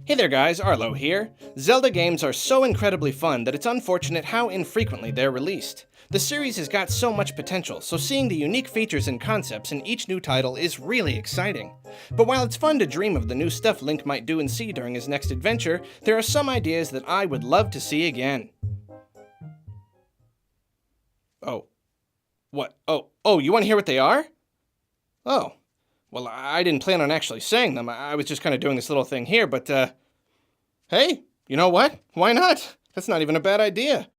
Hey there guys, Arlo here. Zelda games are so incredibly fun that it's unfortunate how infrequently they're released. The series has got so much potential, so seeing the unique features and concepts in each new title is really exciting. But while it's fun to dream of the new stuff Link might do and see during his next adventure, there are some ideas that I would love to see again. Oh. What? Oh, you want to hear what they are? Oh. Well, I didn't plan on actually saying them. I was just kind of doing this little thing here, but, hey, you know what? Why not? That's not even a bad idea.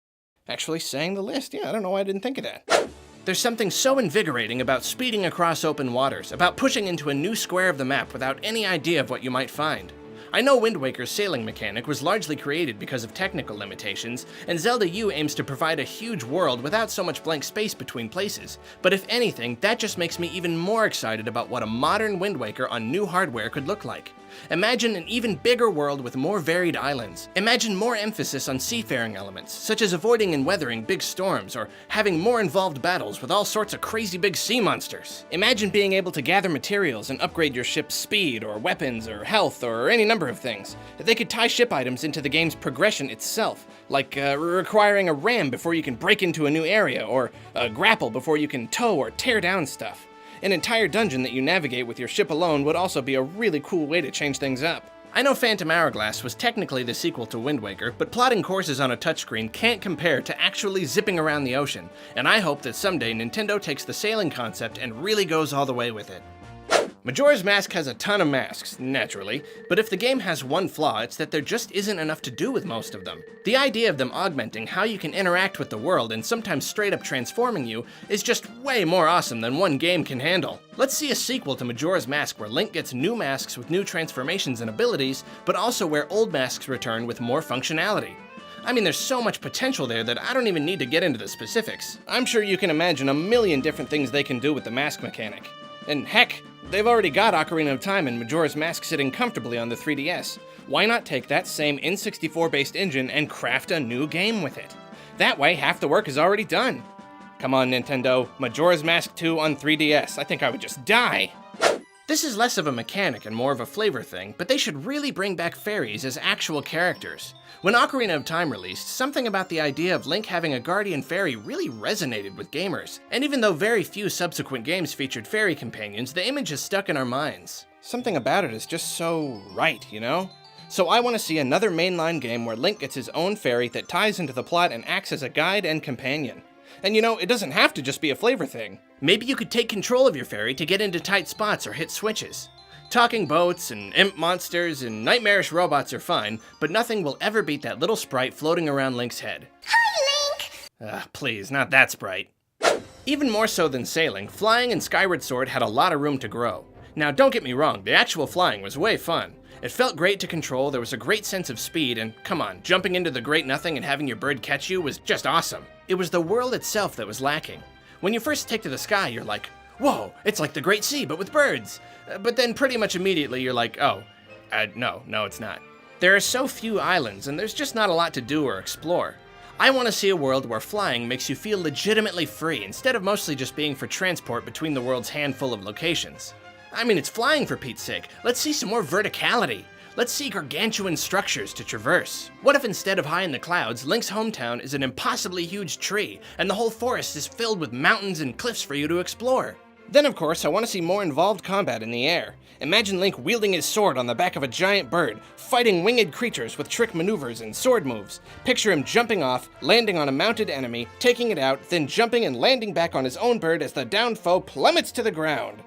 Actually saying the list, yeah, I don't know why I didn't think of that. There's something so invigorating about speeding across open waters, about pushing into a new square of the map without any idea of what you might find. I know Wind Waker's sailing mechanic was largely created because of technical limitations, and Zelda U aims to provide a huge world without so much blank space between places, but if anything, that just makes me even more excited about what a modern Wind Waker on new hardware could look like. Imagine an even bigger world with more varied islands. Imagine more emphasis on seafaring elements, such as avoiding and weathering big storms, or having more involved battles with all sorts of crazy big sea monsters. Imagine being able to gather materials and upgrade your ship's speed, or weapons, or health, or any number of things. They could tie ship items into the game's progression itself, like requiring a ram before you can break into a new area, or a grapple before you can tow or tear down stuff. An entire dungeon that you navigate with your ship alone would also be a really cool way to change things up. I know Phantom Hourglass was technically the sequel to Wind Waker, but plotting courses on a touchscreen can't compare to actually zipping around the ocean, and I hope that someday Nintendo takes the sailing concept and really goes all the way with it. Majora's Mask has a ton of masks, naturally, but if the game has one flaw, it's that there just isn't enough to do with most of them. The idea of them augmenting how you can interact with the world and sometimes straight up transforming you is just way more awesome than one game can handle. Let's see a sequel to Majora's Mask where Link gets new masks with new transformations and abilities, but also where old masks return with more functionality. I mean, there's so much potential there that I don't even need to get into the specifics. I'm sure you can imagine a million different things they can do with the mask mechanic. And heck, they've already got Ocarina of Time and Majora's Mask sitting comfortably on the 3DS. Why not take that same N64-based engine and craft a new game with it? That way, half the work is already done. Come on, Nintendo, Majora's Mask 2 on 3DS. I think I would just die. This is less of a mechanic and more of a flavor thing, but they should really bring back fairies as actual characters. When Ocarina of Time released, something about the idea of Link having a guardian fairy really resonated with gamers. And even though very few subsequent games featured fairy companions, the image is stuck in our minds. Something about it is just so right, you know? So I want to see another mainline game where Link gets his own fairy that ties into the plot and acts as a guide and companion. And you know, it doesn't have to just be a flavor thing. Maybe you could take control of your fairy to get into tight spots or hit switches. Talking boats and imp monsters and nightmarish robots are fine, but nothing will ever beat that little sprite floating around Link's head. Hi, Link! Please, not that sprite. Even more so than sailing, flying in Skyward Sword had a lot of room to grow. Now, don't get me wrong, the actual flying was way fun. It felt great to control, there was a great sense of speed, and come on, jumping into the great nothing and having your bird catch you was just awesome. It was the world itself that was lacking. When you first take to the sky, you're like, whoa, it's like the Great Sea, but with birds. But then pretty much immediately you're like, no, it's not. There are so few islands, and there's just not a lot to do or explore. I want to see a world where flying makes you feel legitimately free, instead of mostly just being for transport between the world's handful of locations. I mean, it's flying for Pete's sake. Let's see some more verticality. Let's see gargantuan structures to traverse. What if instead of high in the clouds, Link's hometown is an impossibly huge tree, and the whole forest is filled with mountains and cliffs for you to explore? Then, of course, I want to see more involved combat in the air. Imagine Link wielding his sword on the back of a giant bird, fighting winged creatures with trick maneuvers and sword moves. Picture him jumping off, landing on a mounted enemy, taking it out, then jumping and landing back on his own bird as the downed foe plummets to the ground.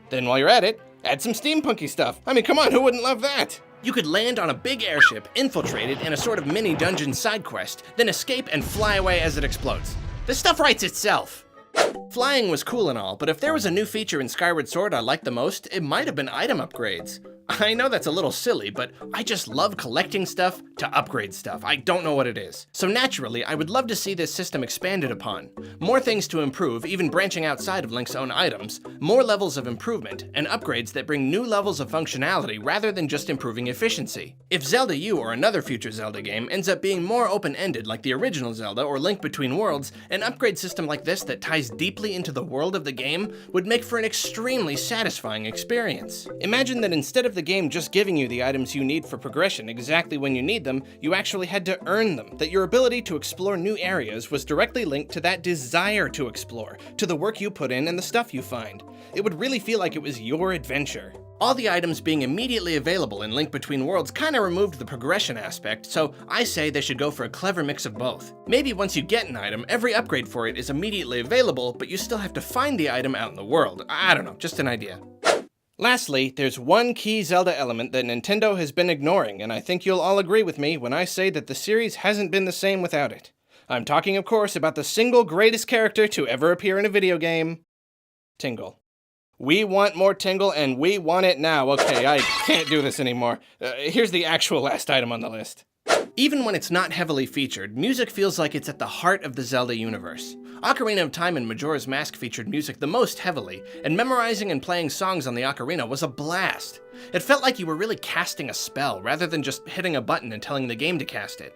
Then while you're at it, add some steampunky stuff. I mean, come on, who wouldn't love that? You could land on a big airship, infiltrate it in a sort of mini dungeon side quest, then escape and fly away as it explodes. This stuff writes itself. Flying was cool and all, but if there was a new feature in Skyward Sword I liked the most, it might have been item upgrades. I know that's a little silly, but I just love collecting stuff to upgrade stuff. I don't know what it is. So naturally, I would love to see this system expanded upon. More things to improve, even branching outside of Link's own items, more levels of improvement, and upgrades that bring new levels of functionality rather than just improving efficiency. If Zelda U or another future Zelda game ends up being more open-ended like the original Zelda or Link Between Worlds, an upgrade system like this that ties deeply into the world of the game would make for an extremely satisfying experience. Imagine that instead of the game just giving you the items you need for progression exactly when you need them, you actually had to earn them, that your ability to explore new areas was directly linked to that desire to explore, to the work you put in and the stuff you find. It would really feel like it was your adventure. All the items being immediately available in Link Between Worlds kinda removed the progression aspect, so I say they should go for a clever mix of both. Maybe once you get an item, every upgrade for it is immediately available, but you still have to find the item out in the world. I don't know, just an idea. Lastly, there's one key Zelda element that Nintendo has been ignoring, and I think you'll all agree with me when I say that the series hasn't been the same without it. I'm talking, of course, about the single greatest character to ever appear in a video game, Tingle. We want more Tingle, and we want it now. Okay, I can't do this anymore. Here's the actual last item on the list. Even when it's not heavily featured, music feels like it's at the heart of the Zelda universe. Ocarina of Time and Majora's Mask featured music the most heavily, and memorizing and playing songs on the ocarina was a blast. It felt like you were really casting a spell, rather than just hitting a button and telling the game to cast it.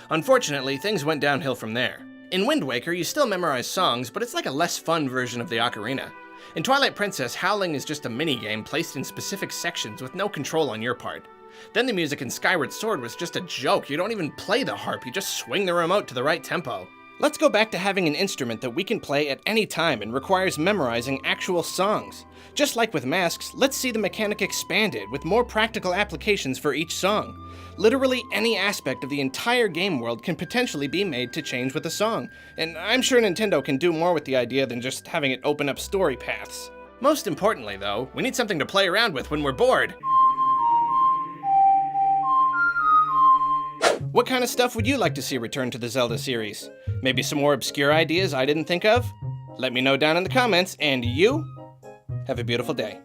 Unfortunately, things went downhill from there. In Wind Waker, you still memorize songs, but it's like a less fun version of the ocarina. In Twilight Princess, howling is just a minigame placed in specific sections with no control on your part. Then the music in Skyward Sword was just a joke. You don't even play the harp, you just swing the remote to the right tempo. Let's go back to having an instrument that we can play at any time and requires memorizing actual songs. Just like with masks, let's see the mechanic expanded with more practical applications for each song. Literally any aspect of the entire game world can potentially be made to change with a song, and I'm sure Nintendo can do more with the idea than just having it open up story paths. Most importantly though, we need something to play around with when we're bored. What kind of stuff would you like to see return to the Zelda series? Maybe some more obscure ideas I didn't think of? Let me know down in the comments, and you have a beautiful day.